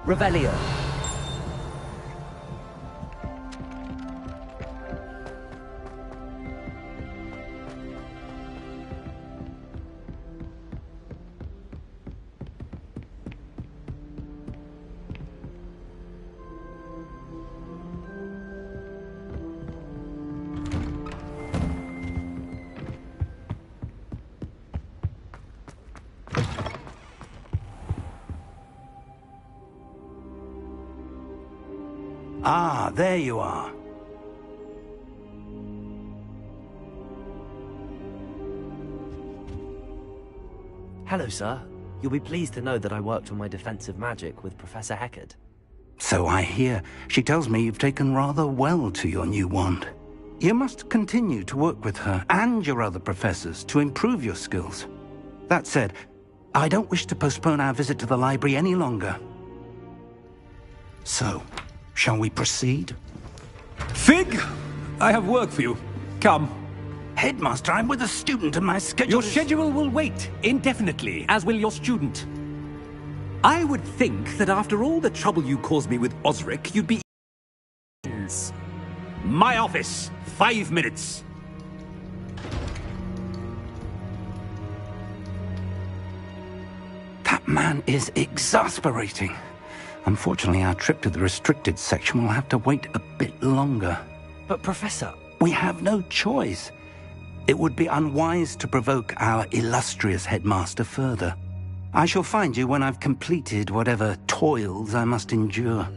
Revelio. Ah, there you are. Hello, sir. You'll be pleased to know that I worked on my defensive magic with Professor Heckard. So I hear. She tells me you've taken rather well to your new wand. You must continue to work with her and your other professors to improve your skills. That said, I don't wish to postpone our visit to the library any longer. So, shall we proceed? Fig! I have work for you. Come. Headmaster, I'm with a student and my schedule Your schedule will wait indefinitely, as will your student. I would think that after all the trouble you caused me with Osric, you'd be... My office. 5 minutes. That man is exasperating. Unfortunately, our trip to the restricted section will have to wait a bit longer. But, Professor... We have no choice. It would be unwise to provoke our illustrious headmaster further. I shall find you when I've completed whatever toils I must endure.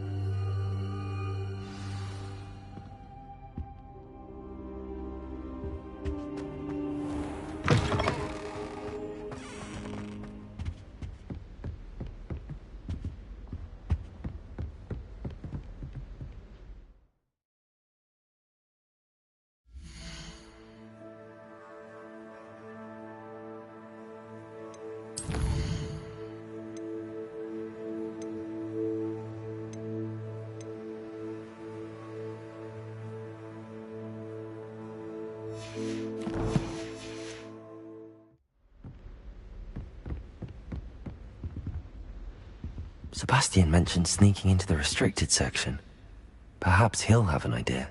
Sebastian mentioned sneaking into the restricted section. Perhaps he'll have an idea.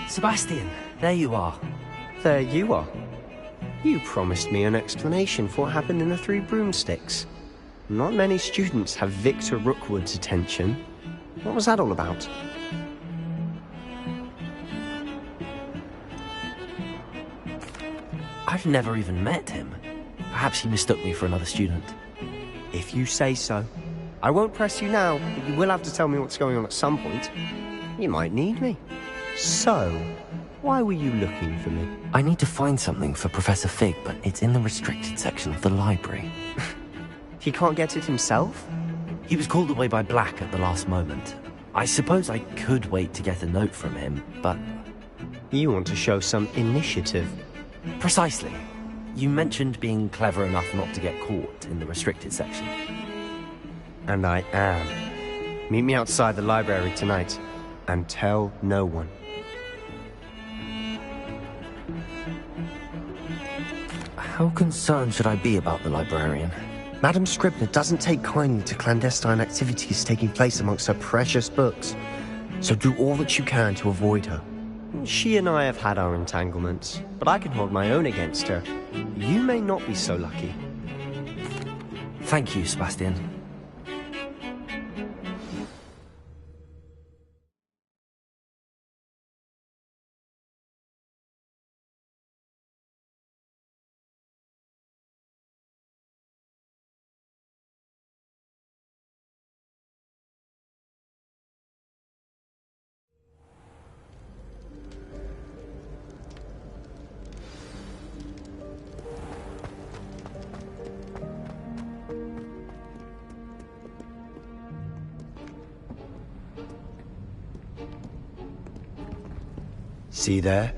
Sebastian, there you are. There you are. You promised me an explanation for what happened in the Three Broomsticks. Not many students have Victor Rookwood's attention. What was that all about? I've never even met him. Perhaps he mistook me for another student. If you say so. I won't press you now, but you will have to tell me what's going on at some point. You might need me. So, why were you looking for me? I need to find something for Professor Fig, but it's in the restricted section of the library. He can't get it himself? He was called away by Black at the last moment. I suppose I could wait to get a note from him, but... You want to show some initiative. Precisely. You mentioned being clever enough not to get caught in the restricted section. And I am. Meet me outside the library tonight, and tell no one. How concerned should I be about the librarian? Madame Scribner doesn't take kindly to clandestine activities taking place amongst her precious books. So do all that you can to avoid her. She and I have had our entanglements, but I can hold my own against her. You may not be so lucky. Thank you, Sebastian. See there?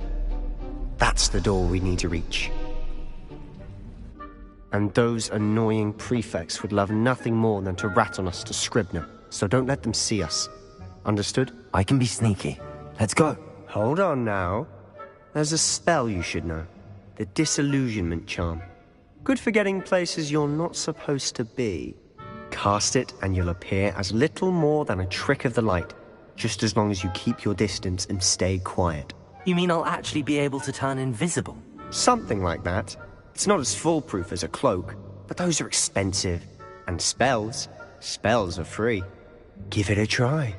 That's the door we need to reach. And those annoying prefects would love nothing more than to rat on us to Scribner, so don't let them see us. Understood? I can be sneaky. Let's go. Hold on now. There's a spell you should know. The Disillusionment Charm. Good for getting places you're not supposed to be. Cast it and you'll appear as little more than a trick of the light, just as long as you keep your distance and stay quiet. You mean I'll actually be able to turn invisible? Something like that. It's not as foolproof as a cloak, but those are expensive. And spells are free. Give it a try.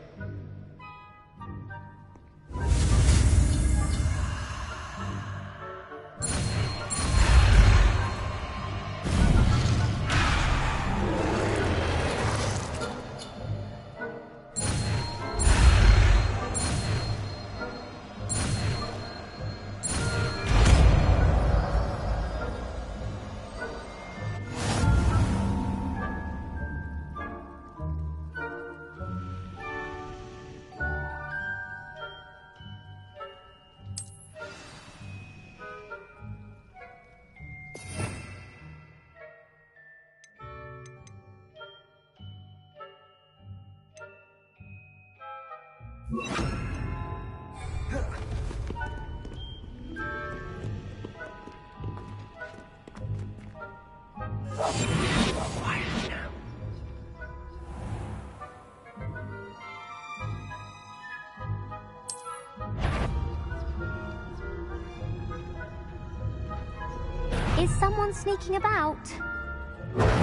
Is someone sneaking about?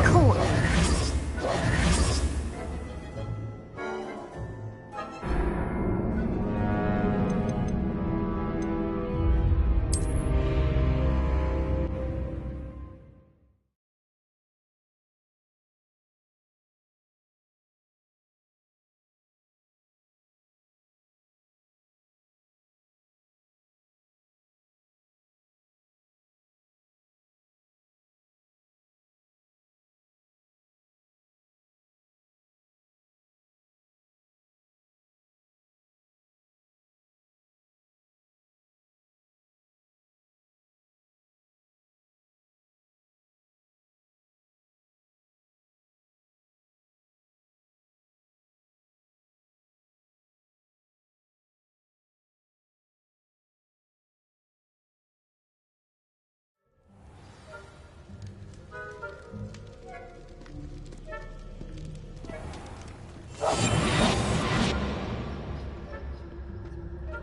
Cool.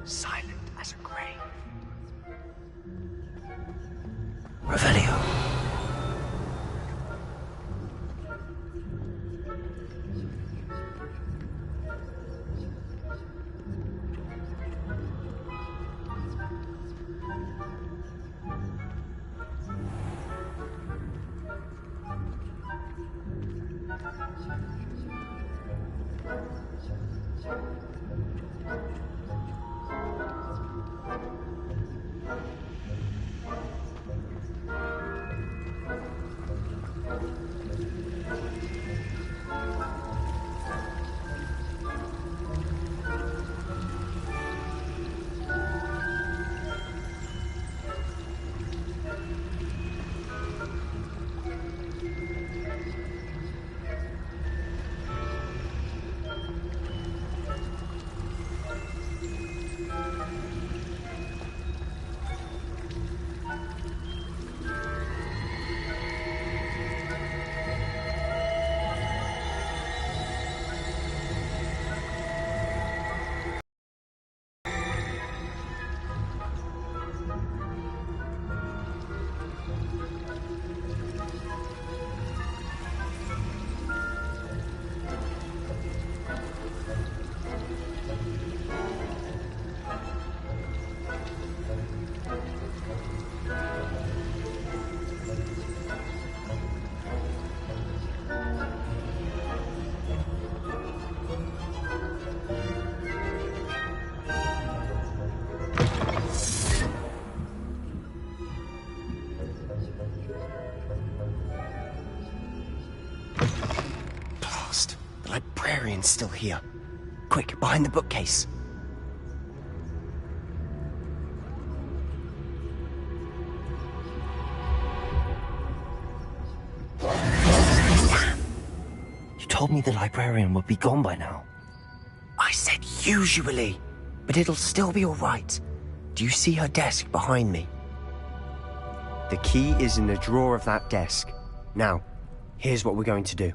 Silent as a grave. Revelio. The librarian's still here. Quick, behind the bookcase. told me the librarian would be gone by now. I said usually, but it'll still be all right. Do you see her desk behind me? The key is in the drawer of that desk. Now, here's what we're going to do.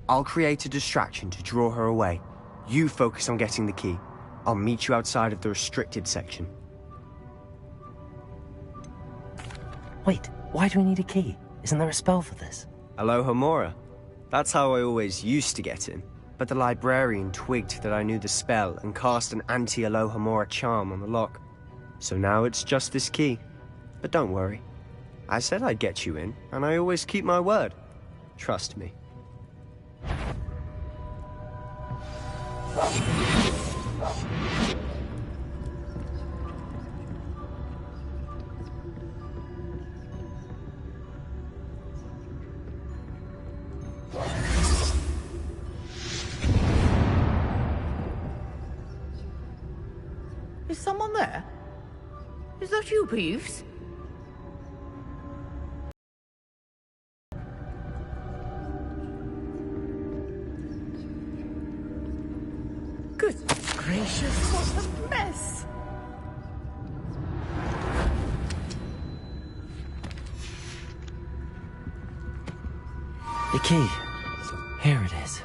I'll create a distraction to draw her away. You focus on getting the key. I'll meet you outside of the restricted section. Wait, why do we need a key? Isn't there a spell for this? Alohomora. That's how I always used to get in. But the librarian twigged that I knew the spell and cast an anti-Alohomora charm on the lock. So now it's just this key. But don't worry. I said I'd get you in, and I always keep my word. Trust me. Is someone there? Is that you, Peeves? Good gracious, what a mess! The key. Here it is.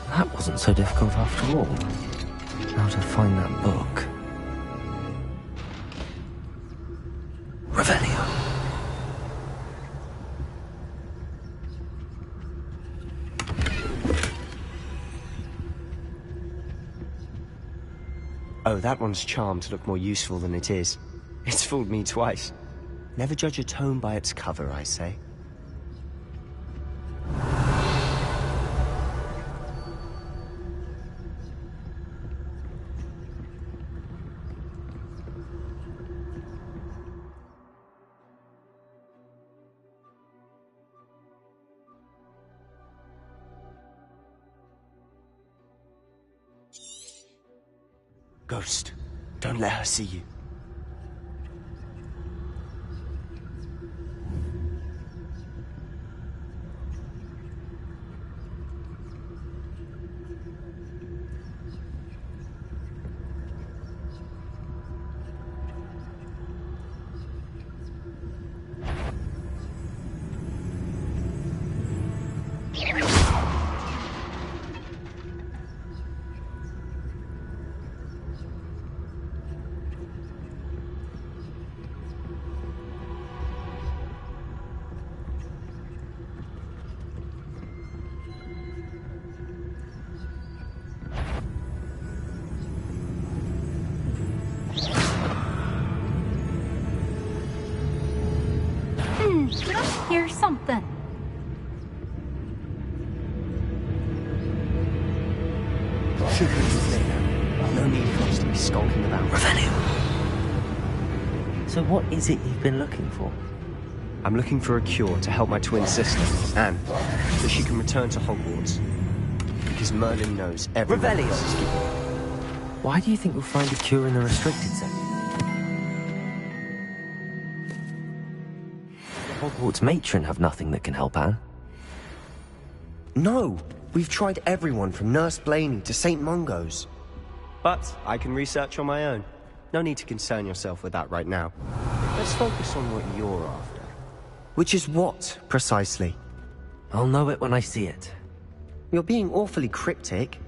That wasn't so difficult after all. Now to find that book. Revelio. Oh, that one's charmed to look more useful than it is. It's fooled me twice. Never judge a tome by its cover, I say. Ghost, don't let her see you. Did I hear something? Should we move later? No need for us to be skulking about. Revelio. So what is it you've been looking for? I'm looking for a cure to help my twin sister, Anne, so she can return to Hogwarts. Because Merlin knows everyone Revelio. else is keeping. Why do you think we'll find a cure in the restricted section? The Hogwarts matron have nothing that can help Anne. No! We've tried everyone from Nurse Blaney to St. Mungo's. But I can research on my own. No need to concern yourself with that right now. Let's focus on what you're after. Which is what, precisely? I'll know it when I see it. You're being awfully cryptic.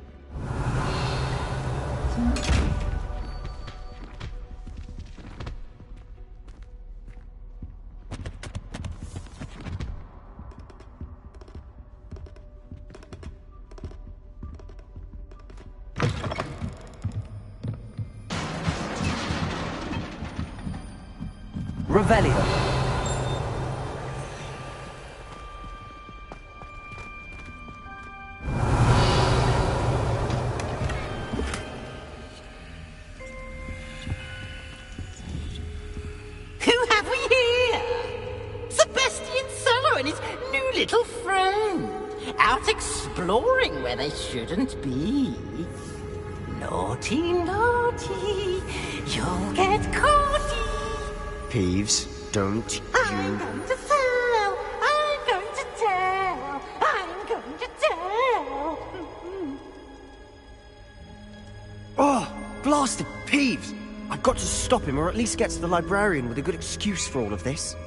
Revelio. Who have we here? Sebastian Cellar and his new exploring where they shouldn't be. Naughty, naughty, you'll get caughty. Peeves, don't I'm going to tell, I'm going to tell, I'm going to tell. Oh, blasted Peeves! I've got to stop him, or at least get to the librarian with a good excuse for all of this.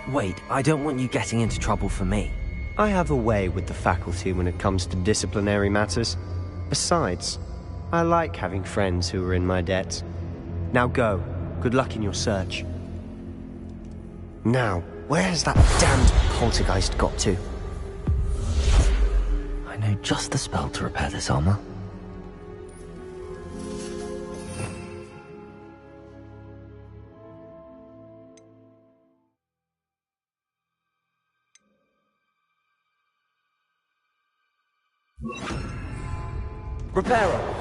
Wait, I don't want you getting into trouble for me. I have a way with the faculty when it comes to disciplinary matters. Besides, I like having friends who are in my debt. Now go. Good luck in your search. Now, where has that damned poltergeist got to? I know just the spell to repair this armor. Reparo!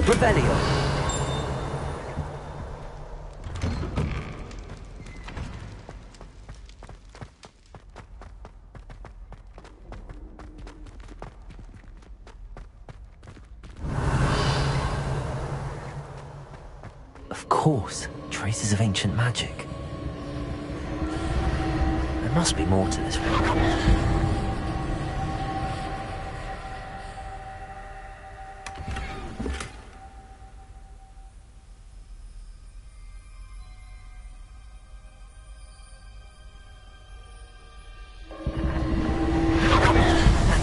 Revelio! Of course, traces of ancient magic. There must be more to this record.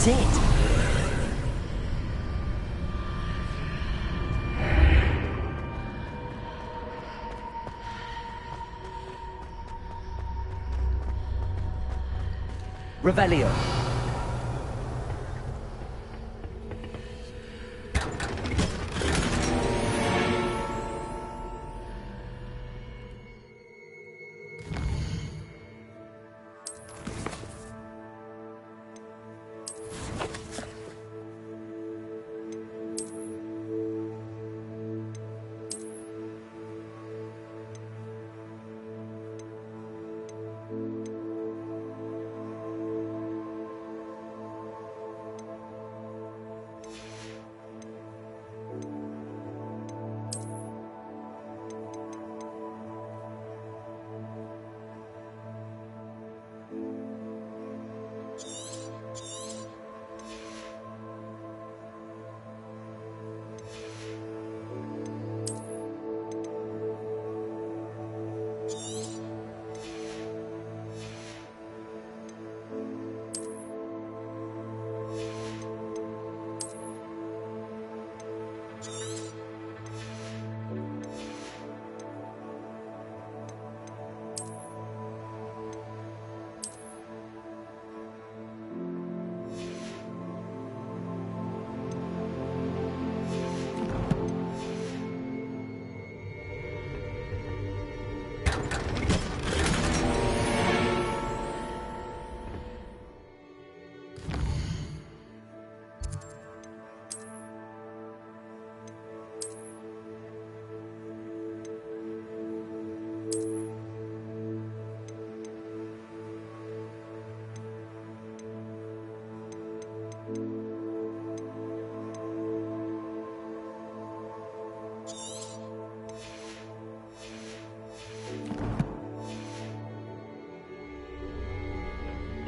That's it. Revelio.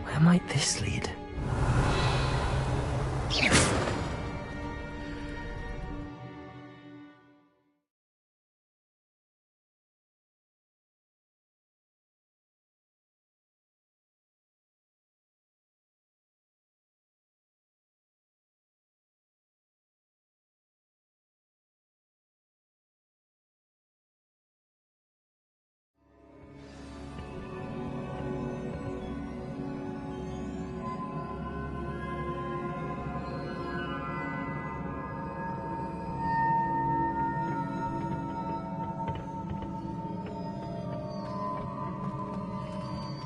Where might this lead?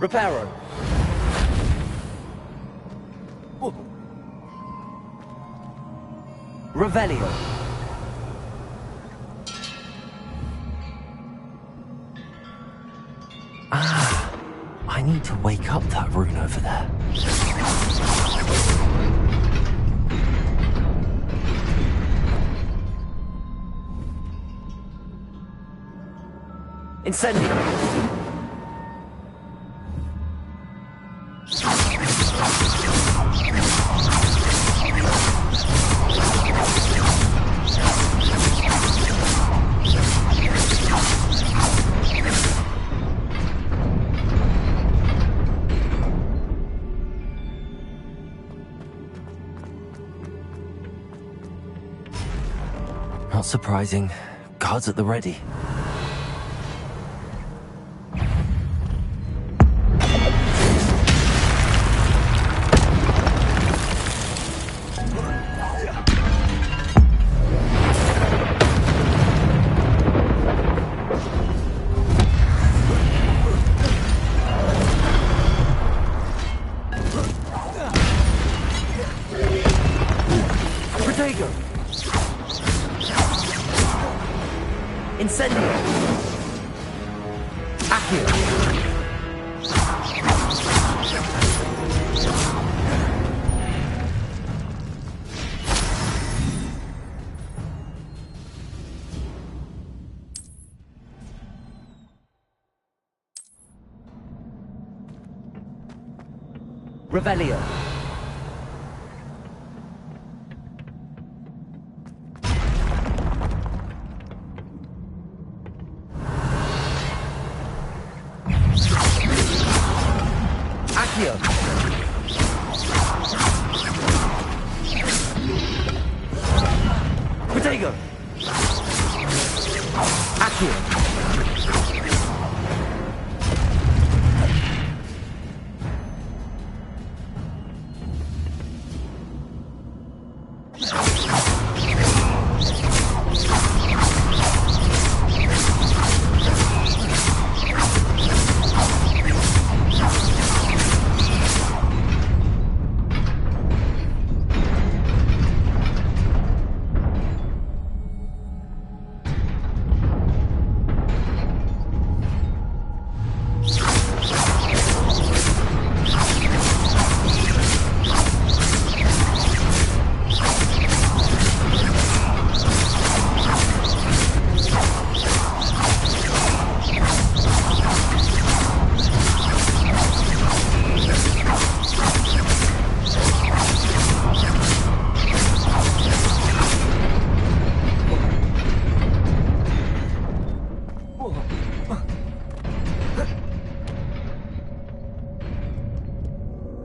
Reparo. Revelio. Ah, I need to wake up that rune over there. Incendio. Not surprising. Guards at the ready. Incendio! Accio! Revelio! Protego! Accio!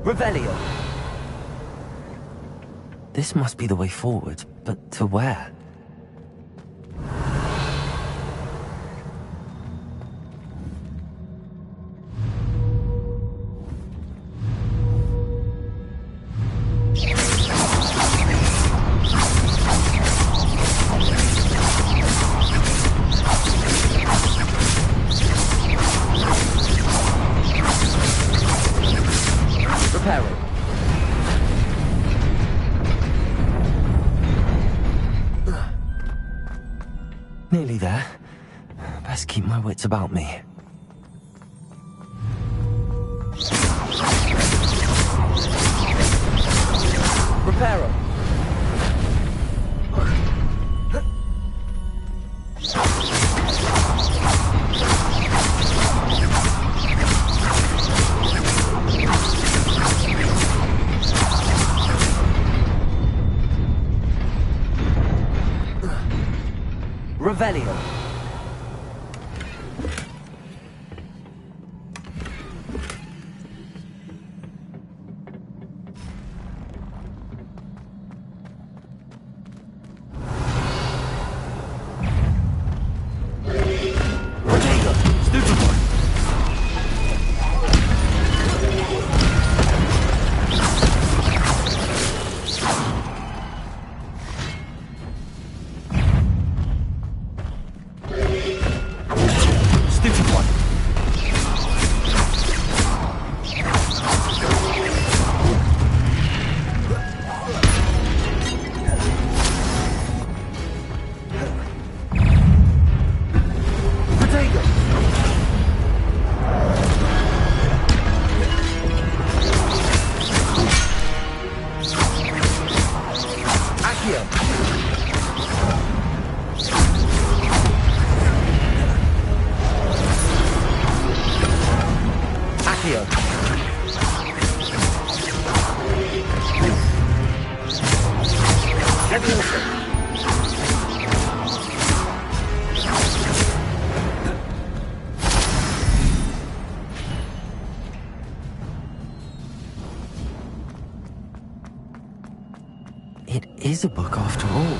Revelio! This must be the way forward, but to where? Nearly there. Best keep my wits about me. Reparo. Revelio. Here. It is a book after all.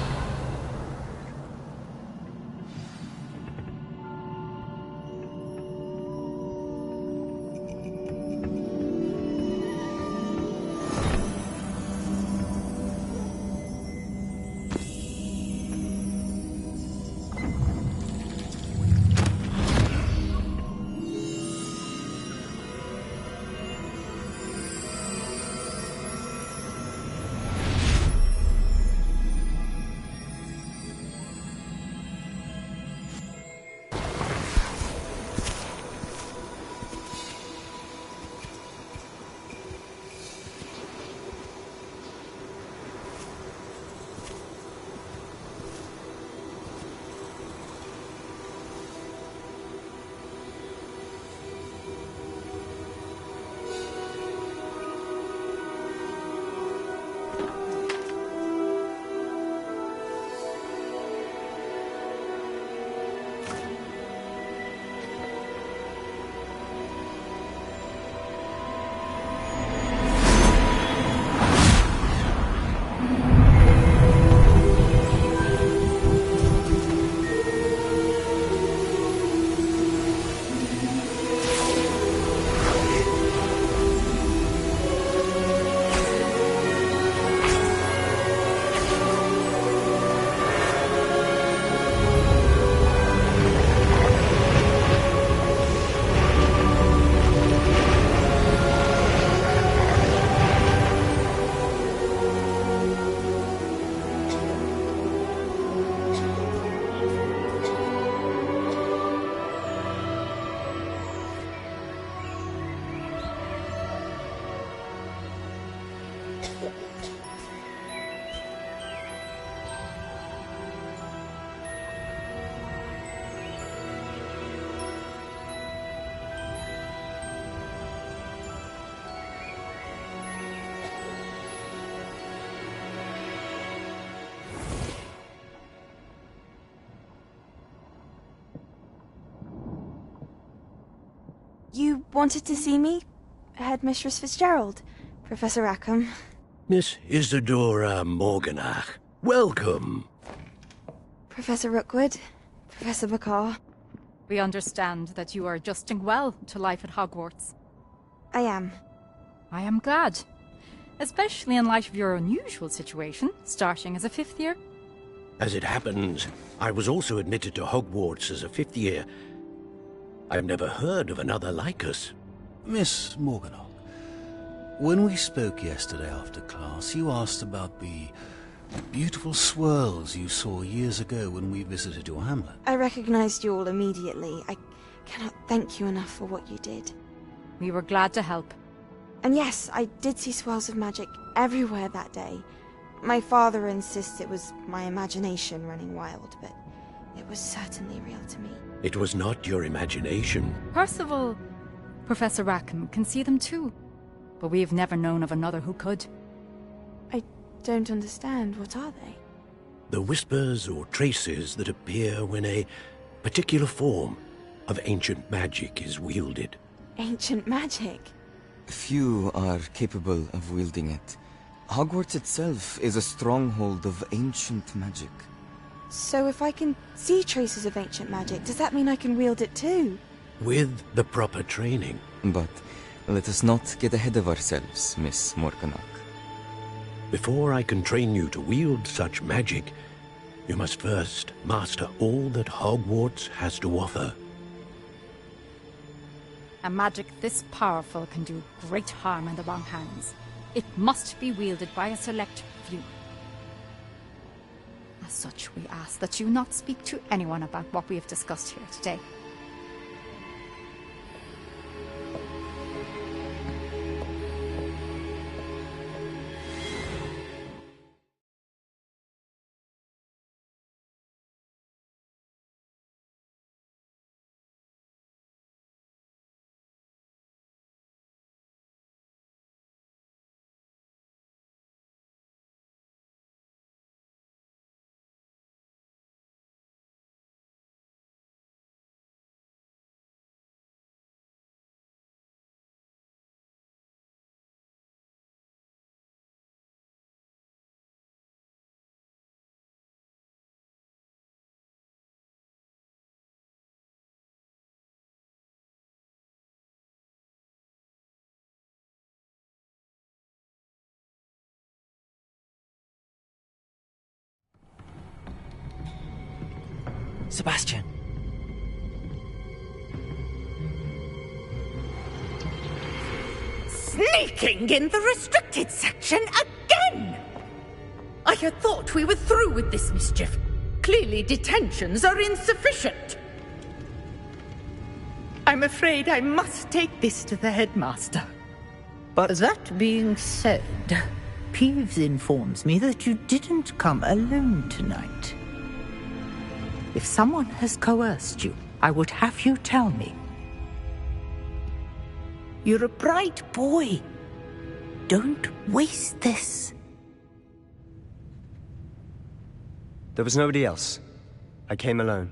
You wanted to see me? Headmistress Fitzgerald? Professor Rackham? Miss Isadora Morganach, welcome. Professor Rookwood? Professor McCaw? We understand that you are adjusting well to life at Hogwarts. I am. I am glad. Especially in light of your unusual situation, starting as a 5th year. As it happens, I was also admitted to Hogwarts as a 5th year. I've never heard of another like us. Miss Morganach, when we spoke yesterday after class, you asked about the beautiful swirls you saw years ago when we visited your hamlet. I recognized you all immediately. I cannot thank you enough for what you did. We were glad to help. And yes, I did see swirls of magic everywhere that day. My father insists it was my imagination running wild, but it was certainly real to me. It was not your imagination. Percival, Professor Rackham can see them too. But we have never known of another who could. I don't understand. What are they? The whispers or traces that appear when a particular form of ancient magic is wielded. Ancient magic? Few are capable of wielding it. Hogwarts itself is a stronghold of ancient magic. So if I can see traces of ancient magic, does that mean I can wield it too? With the proper training. But let us not get ahead of ourselves, Miss Morganach. Before I can train you to wield such magic, you must first master all that Hogwarts has to offer. A magic this powerful can do great harm in the wrong hands. It must be wielded by a select few. As such, we ask that you not speak to anyone about what we have discussed here today. Sebastian. Sneaking in the restricted section again! I had thought we were through with this mischief. Clearly detentions are insufficient. I'm afraid I must take this to the headmaster. But that being said, Peeves informs me that you didn't come alone tonight. If someone has coerced you, I would have you tell me. You're a bright boy. Don't waste this. there was nobody else. I came alone.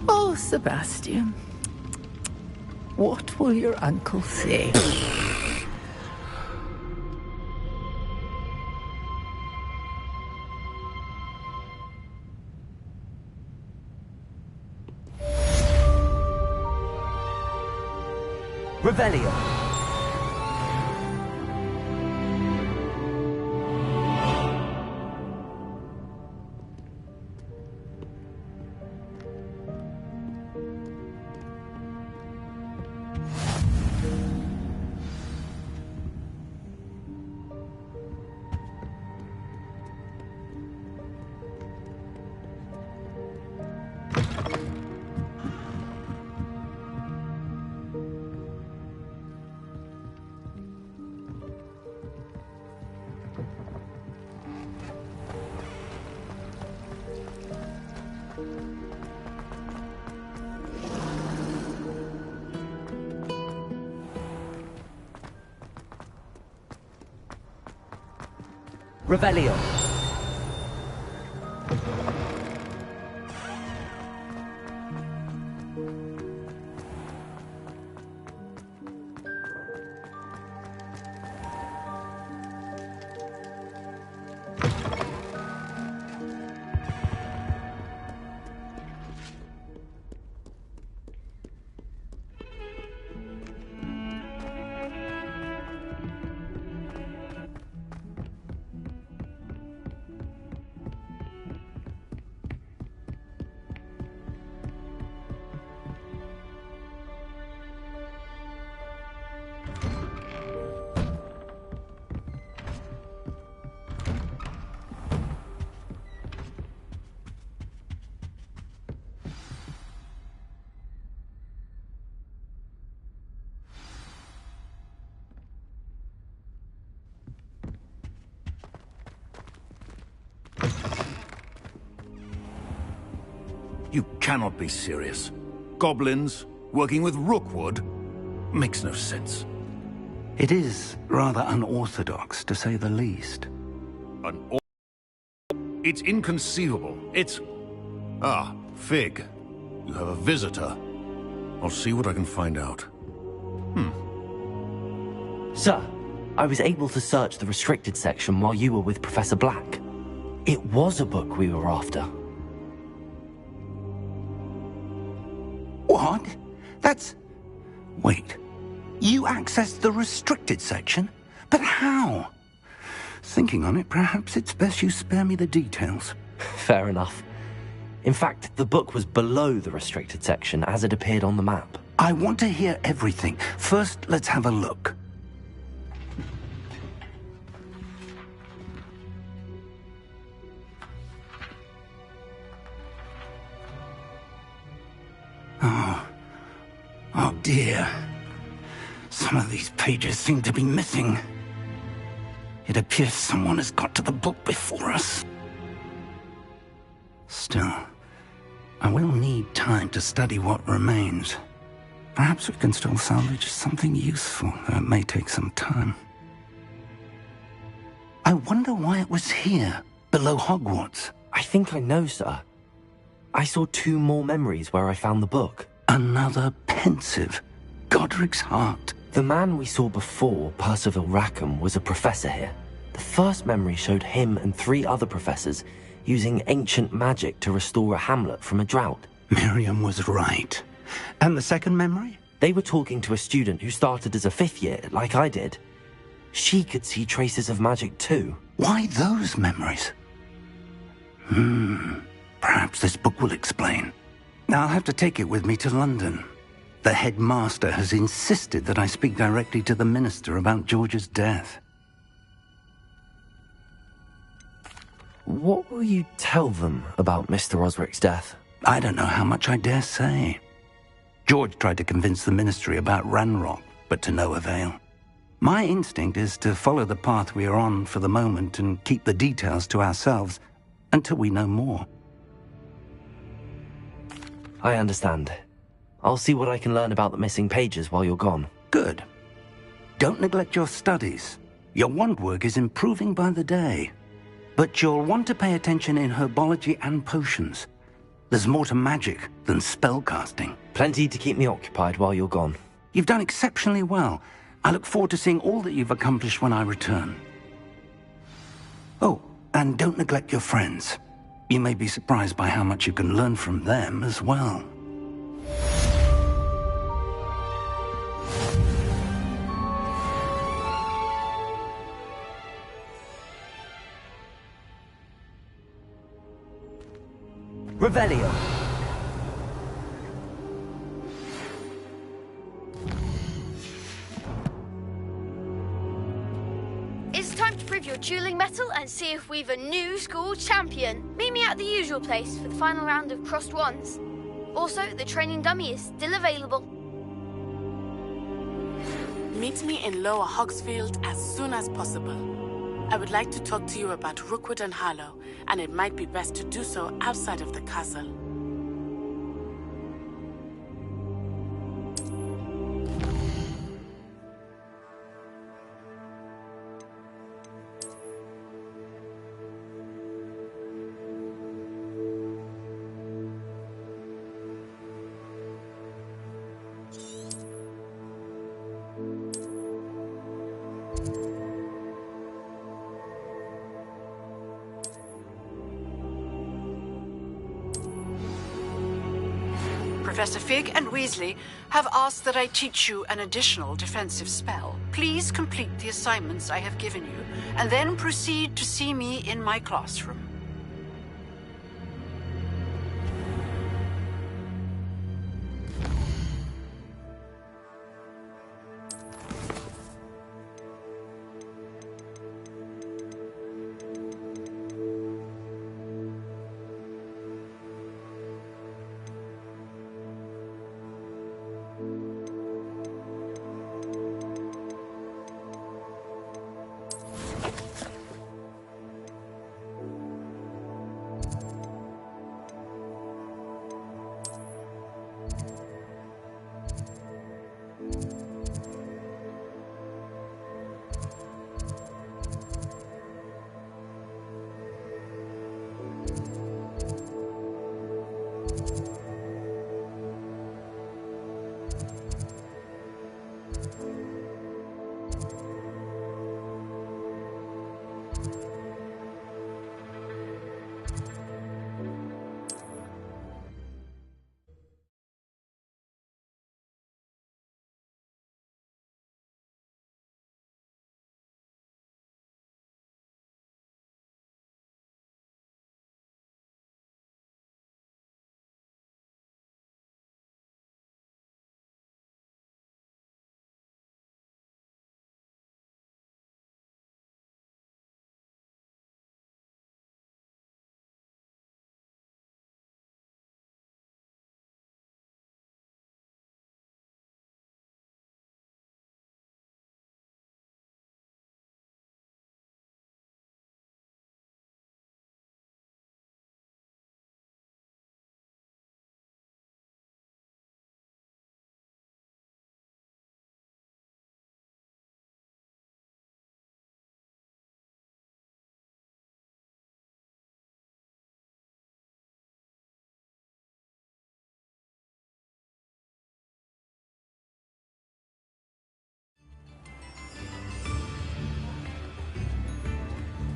Oh, Sebastian. What will your uncle say? Revelio. Revelio. You cannot be serious. Goblins working with Rookwood makes no sense. It is rather unorthodox, to say the least. It's inconceivable. It's... Ah, Fig. You have a visitor. I'll see what I can find out. Sir, I was able to search the restricted section while you were with Professor Black. It was a book we were after. What? That's... Wait. You accessed the restricted section? But how? Thinking on it, perhaps it's best you spare me the details. Fair enough. In fact, the book was below the restricted section as it appeared on the map. I want to hear everything. First, let's have a look. Oh dear. Some of these pages seem to be missing. It appears someone has got to the book before us. Still, I will need time to study what remains. Perhaps we can still salvage something useful, though it may take some time. I wonder why it was here, below Hogwarts. I think I know, sir. I saw 2 more memories where I found the book. Another pensive. Godric's heart. The man we saw before, Percival Rackham, was a professor here. The first memory showed him and 3 other professors using ancient magic to restore a hamlet from a drought. Miriam was right. And the second memory? They were talking to a student who started as a 5th year, like I did. She could see traces of magic too. Why those memories? Perhaps this book will explain. Now I'll have to take it with me to London. The headmaster has insisted that I speak directly to the minister about George's death. What will you tell them about Mr. Osric's death? I don't know how much I dare say. George tried to convince the ministry about Ranrock, but to no avail. My instinct is to follow the path we are on for the moment and keep the details to ourselves until we know more. I understand. I'll see what I can learn about the missing pages while you're gone. Good. Don't neglect your studies. Your wand work is improving by the day. But you'll want to pay attention in herbology and potions. There's more to magic than spellcasting. Plenty to keep me occupied while you're gone. You've done exceptionally well. I look forward to seeing all that you've accomplished when I return. Oh, and don't neglect your friends. You may be surprised by how much you can learn from them as well. Revelio. It's time to prove your dueling mettle and see if we've a new school champion. Meet me at the usual place for the final round of crossed wands. Also, the training dummy is still available. Meet me in Lower Hogsfield as soon as possible. I would like to talk to you about Rookwood and Harlow, and it might be best to do so outside of the castle. Professor Fig and Weasley have asked that I teach you an additional defensive spell. Please complete the assignments I have given you, and then proceed to see me in my classroom.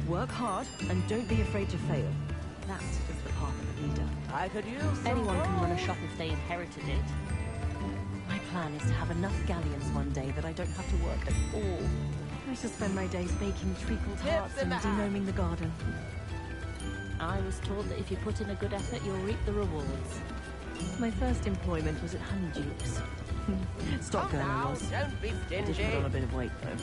Work hard and don't be afraid to fail. That is the path of a leader. I could use Anyone can run a shop if they inherited it. My plan is to have enough galleons one day that I don't have to work at all. I shall spend my days baking treacle tarts and denoming the garden. I was taught that if you put in a good effort, you'll reap the rewards. My first employment was at Honeydukes. Stop girl I was. Don't be Did stingy. put on a bit of weight, though.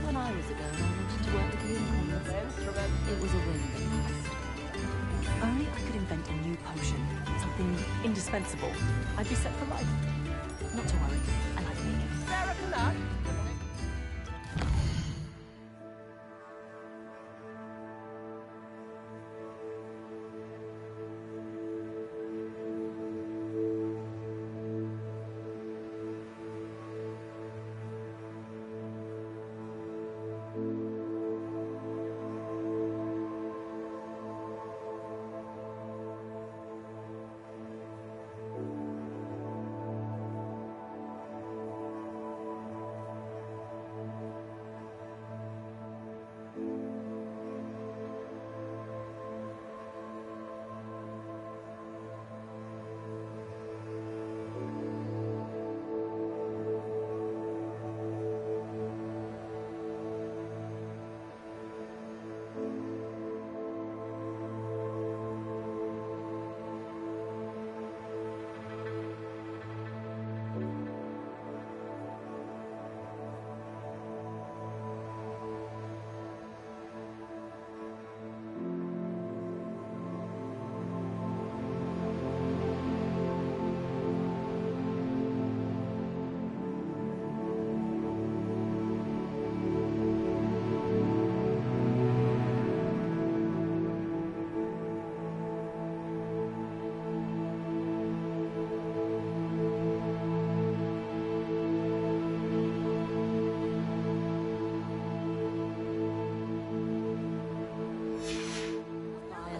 When I was a girl, I wanted to work with unicorns. It was a whim that passed. If only I could invent a new potion, something indispensable, I'd be set for life. Not to worry, I like making. Sarah Canuck.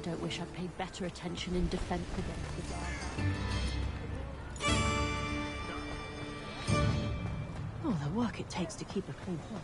I wish I'd paid better attention in defense against the dark. Oh, the work it takes to keep a clean heart.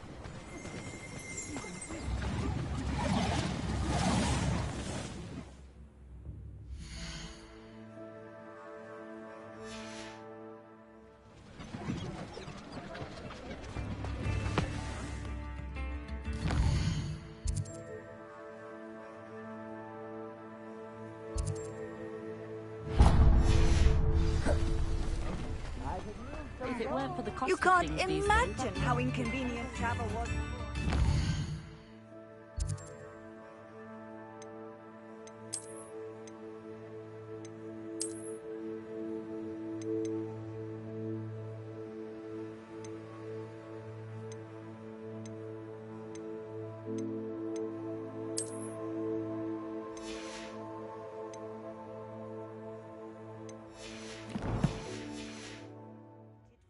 If it weren't for the cost You of can't things these days, imagine how inconvenient travel was.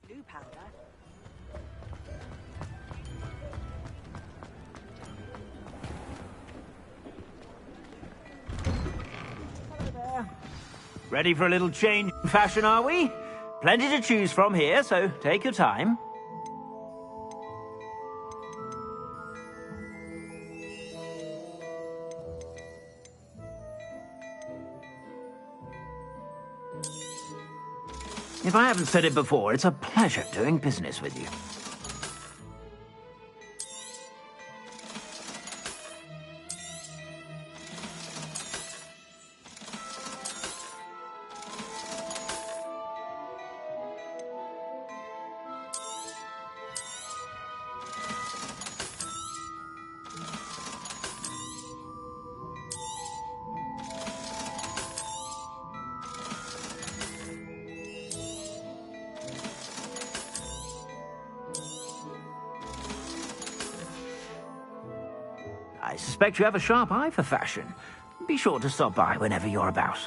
Blue powder. Ready for a little change in fashion, are we? Plenty to choose from here, so take your time. If I haven't said it before, it's a pleasure doing business with you. I suspect you have a sharp eye for fashion. Be sure to stop by whenever you're about.